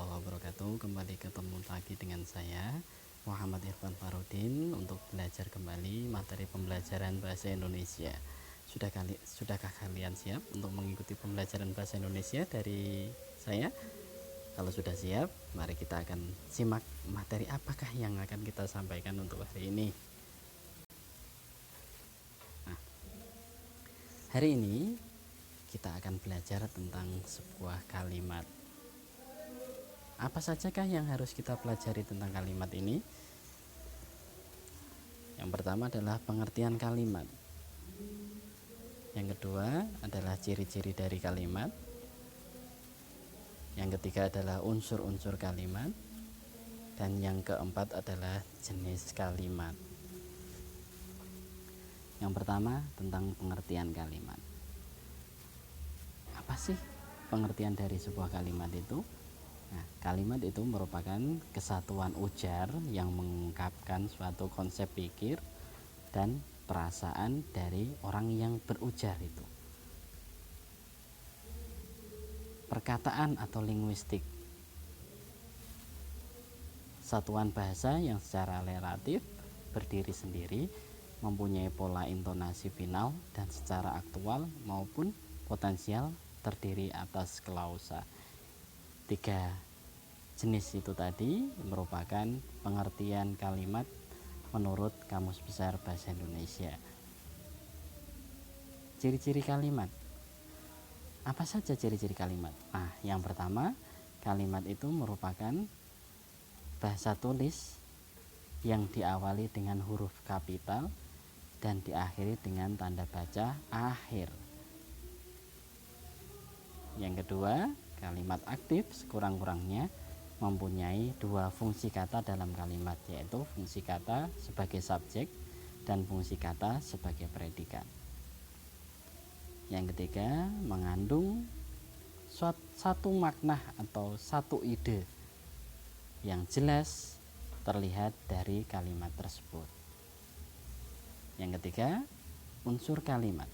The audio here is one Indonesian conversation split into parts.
warahmatullahi wabarakatuh. Kembali ketemu lagi dengan saya Muhammad Irfan Farudin untuk belajar kembali materi pembelajaran bahasa Indonesia. Sudahkah kalian siap untuk mengikuti pembelajaran bahasa Indonesia dari saya? Kalau sudah siap, mari kita akan simak materi apakah yang akan kita sampaikan untuk hari ini. Nah, hari ini kita akan belajar tentang sebuah kalimat. Apa sajakah yang harus kita pelajari tentang kalimat ini? Yang pertama adalah pengertian kalimat. Yang kedua adalah ciri-ciri dari kalimat. Yang ketiga adalah unsur-unsur kalimat. Dan yang keempat adalah jenis kalimat. Yang pertama tentang pengertian kalimat. Apa sih pengertian dari sebuah kalimat itu? Nah, kalimat itu merupakan kesatuan ujar yang mengungkapkan suatu konsep pikir dan perasaan dari orang yang berujar itu. Perkataan atau linguistik, satuan bahasa yang secara relatif berdiri sendiri, mempunyai pola intonasi final dan secara aktual maupun potensial terdiri atas klausa. 3 jenis itu tadi merupakan pengertian kalimat menurut Kamus Besar Bahasa Indonesia. Ciri-ciri kalimat. Apa saja ciri-ciri kalimat? Nah, yang pertama, kalimat itu merupakan bahasa tulis yang diawali dengan huruf kapital dan diakhiri dengan tanda baca akhir. Yang kedua, kalimat aktif sekurang-kurangnya mempunyai 2 fungsi kata dalam kalimat, yaitu fungsi kata sebagai subjek dan fungsi kata sebagai predikat. Yang ketiga, mengandung satu makna atau satu ide yang jelas terlihat dari kalimat tersebut. Yang ketiga, unsur kalimat.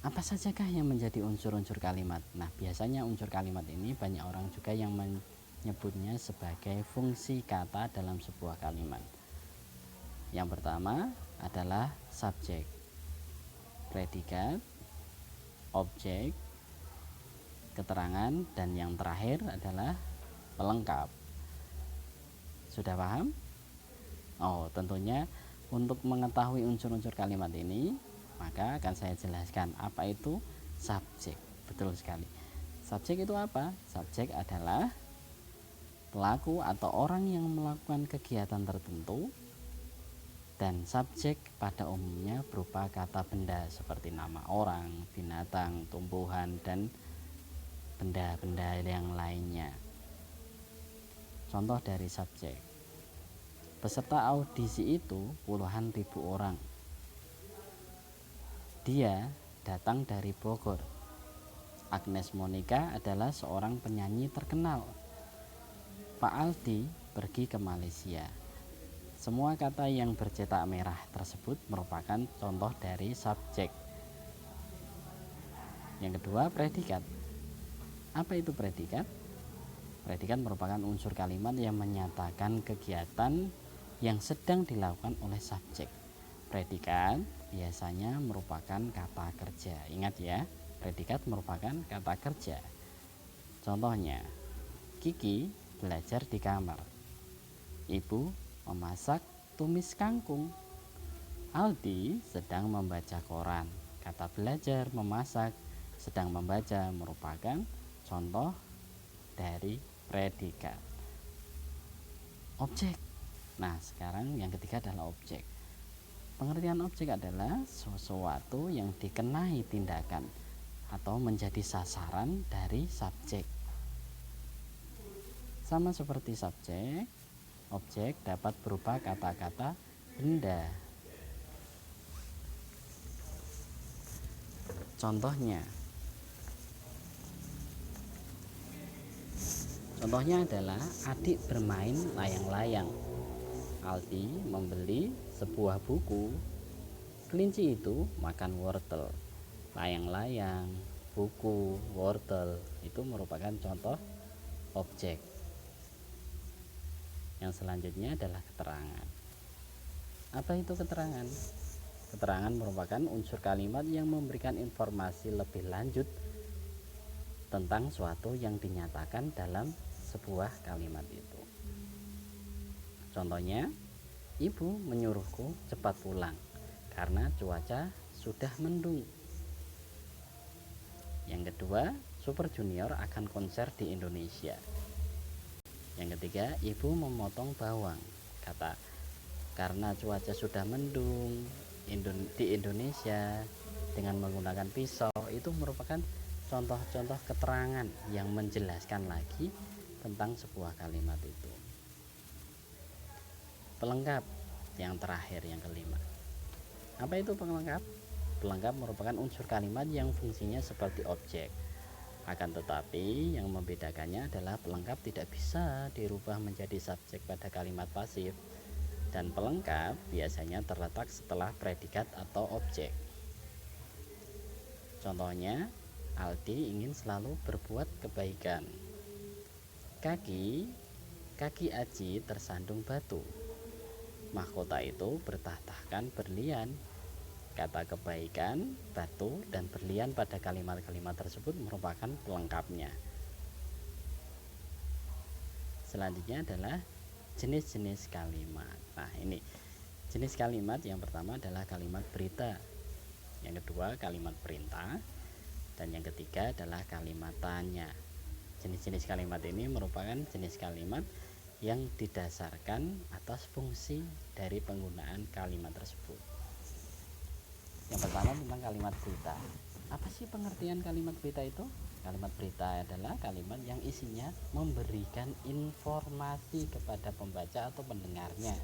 Apa sajakah yang menjadi unsur-unsur kalimat? Nah, biasanya unsur kalimat ini banyak orang juga yang menyebutnya sebagai fungsi kata dalam sebuah kalimat. Yang pertama adalah subjek, predikat, objek, keterangan, dan yang terakhir adalah pelengkap. Sudah paham? Oh, tentunya untuk mengetahui unsur-unsur kalimat ini, maka akan saya jelaskan apa itu subjek. Betul sekali. Subjek itu apa? Subjek adalah pelaku atau orang yang melakukan kegiatan tertentu, dan subjek pada umumnya berupa kata benda seperti nama orang, binatang, tumbuhan, dan benda-benda yang lainnya. Contoh dari subjek. Peserta audisi itu puluhan ribu orang. Dia datang dari Bogor. Agnes Monica adalah seorang penyanyi terkenal. Pak Aldi pergi ke Malaysia. Semua kata yang bercetak merah tersebut merupakan contoh dari subjek. Yang kedua, predikat. Apa itu predikat? Predikat merupakan unsur kalimat yang menyatakan kegiatan yang sedang dilakukan oleh subjek. Predikat biasanya merupakan kata kerja. Ingat ya, predikat merupakan kata kerja. Contohnya, Kiki belajar di kamar. Ibu memasak tumis kangkung. Aldi sedang membaca koran. Kata belajar, memasak, sedang membaca merupakan contoh dari predikat. Objek. Nah, sekarang yang ketiga adalah objek. Pengertian objek adalah sesuatu yang dikenai tindakan atau menjadi sasaran dari subjek. Sama seperti subjek, objek dapat berupa kata-kata benda. Contohnya adalah adik bermain layang-layang. Aldi membeli sebuah buku. Kelinci itu makan wortel. Layang-layang buku, wortel, itu merupakan contoh objek. Yang selanjutnya adalah keterangan. Apa itu keterangan? Keterangan merupakan unsur kalimat yang memberikan informasi lebih lanjut tentang suatu yang dinyatakan dalam sebuah kalimat itu. Contohnya, ibu menyuruhku cepat pulang karena cuaca sudah mendung. Yang kedua, Super Junior akan konser di Indonesia. Yang ketiga, ibu memotong bawang. Kata, karena cuaca sudah mendung di Indonesia dengan menggunakan pisau, itu merupakan contoh-contoh keterangan yang menjelaskan lagi tentang sebuah kalimat itu. Pelengkap yang terakhir, yang kelima. Apa itu pelengkap? Pelengkap merupakan unsur kalimat yang fungsinya seperti objek. Akan tetapi yang membedakannya adalah pelengkap tidak bisa dirubah menjadi subjek pada kalimat pasif, dan pelengkap biasanya terletak setelah predikat atau objek. Contohnya, Aldi ingin selalu berbuat kebaikan. Kaki Aji tersandung batu. Mahkota itu bertahtakan berlian. Kata kebaikan, batu, dan berlian pada kalimat-kalimat tersebut merupakan pelengkapnya. Selanjutnya adalah jenis-jenis kalimat. Nah, ini jenis kalimat. Yang pertama adalah kalimat berita, yang kedua kalimat perintah, dan yang ketiga adalah kalimat tanya. Jenis-jenis kalimat ini merupakan jenis kalimat yang didasarkan atas fungsi dari penggunaan kalimat tersebut. Yang pertama tentang kalimat berita. Apa sih pengertian kalimat berita itu? Kalimat berita adalah kalimat yang isinya memberikan informasi kepada pembaca atau pendengarnya.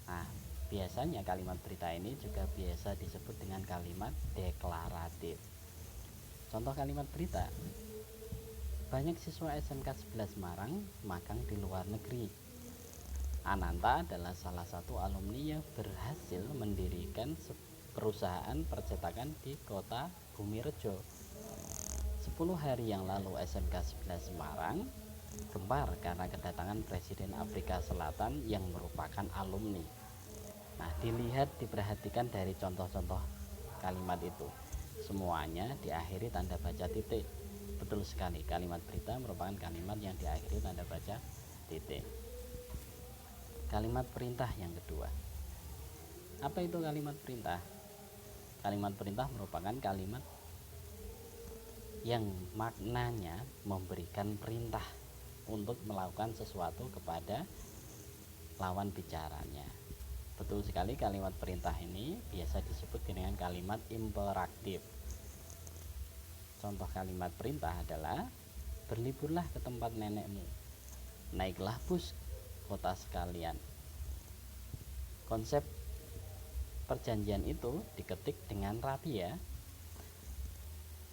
Nah, biasanya kalimat berita ini juga biasa disebut dengan kalimat deklaratif. Contoh kalimat berita. Banyak siswa SMK 11 Semarang magang di luar negeri. Ananta adalah salah satu alumni yang berhasil mendirikan perusahaan percetakan di kota Bumirejo. 10 hari yang lalu SMK 11 Semarang gempar karena kedatangan Presiden Afrika Selatan yang merupakan alumni. Nah, diperhatikan dari contoh-contoh kalimat itu. Semuanya diakhiri tanda baca titik. Betul sekali, kalimat berita merupakan kalimat yang diakhiri tanda baca titik. Kalimat perintah yang kedua. Apa itu kalimat perintah? Kalimat perintah merupakan kalimat yang maknanya memberikan perintah untuk melakukan sesuatu kepada lawan bicaranya. Betul sekali, kalimat perintah ini biasa disebut dengan kalimat imperatif. Contoh kalimat perintah adalah, berliburlah ke tempat nenekmu, naiklah bus kota sekalian. Konsep perjanjian itu diketik dengan rapi ya.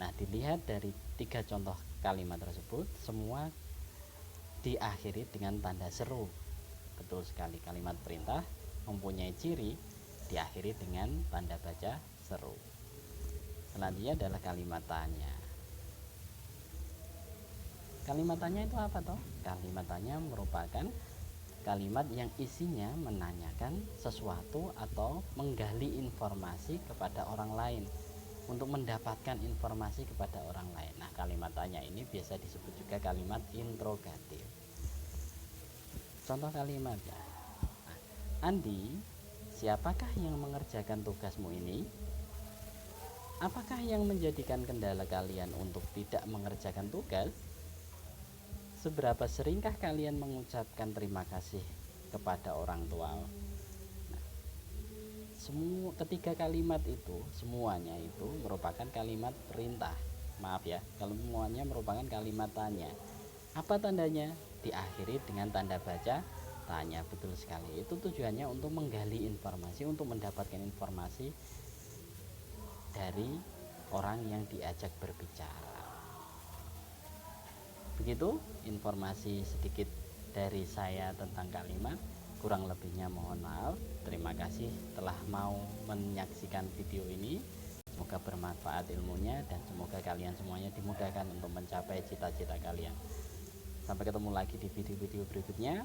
Nah, dilihat dari 3 contoh kalimat tersebut, semua diakhiri dengan tanda seru. Betul sekali, kalimat perintah mempunyai ciri diakhiri dengan tanda baca seru. Selanjutnya adalah kalimat tanya. Kalimat tanya itu apa toh? Kalimat tanya merupakan kalimat yang isinya menanyakan sesuatu atau menggali informasi kepada orang lain, untuk mendapatkan informasi kepada orang lain. Nah, kalimat tanya ini biasa disebut juga kalimat interrogatif. Contoh kalimatnya. Nah, Andi, siapakah yang mengerjakan tugasmu ini? Apakah yang menjadikan kendala kalian untuk tidak mengerjakan tugas? Seberapa seringkah kalian mengucapkan terima kasih kepada orang tua? Nah, ketiga kalimat itu semuanya itu merupakan kalimat perintah. Maaf ya, kalau semuanya merupakan kalimat tanya. Apa tandanya? Diakhiri dengan tanda baca tanya. Betul sekali. Itu tujuannya untuk menggali informasi, untuk mendapatkan informasi dari orang yang diajak berbicara. Begitu informasi sedikit dari saya tentang kalimat. Kurang lebihnya mohon maaf. Terima kasih telah mau menyaksikan video ini. Semoga bermanfaat ilmunya dan semoga kalian semuanya dimudahkan untuk mencapai cita-cita kalian. Sampai ketemu lagi di video-video berikutnya.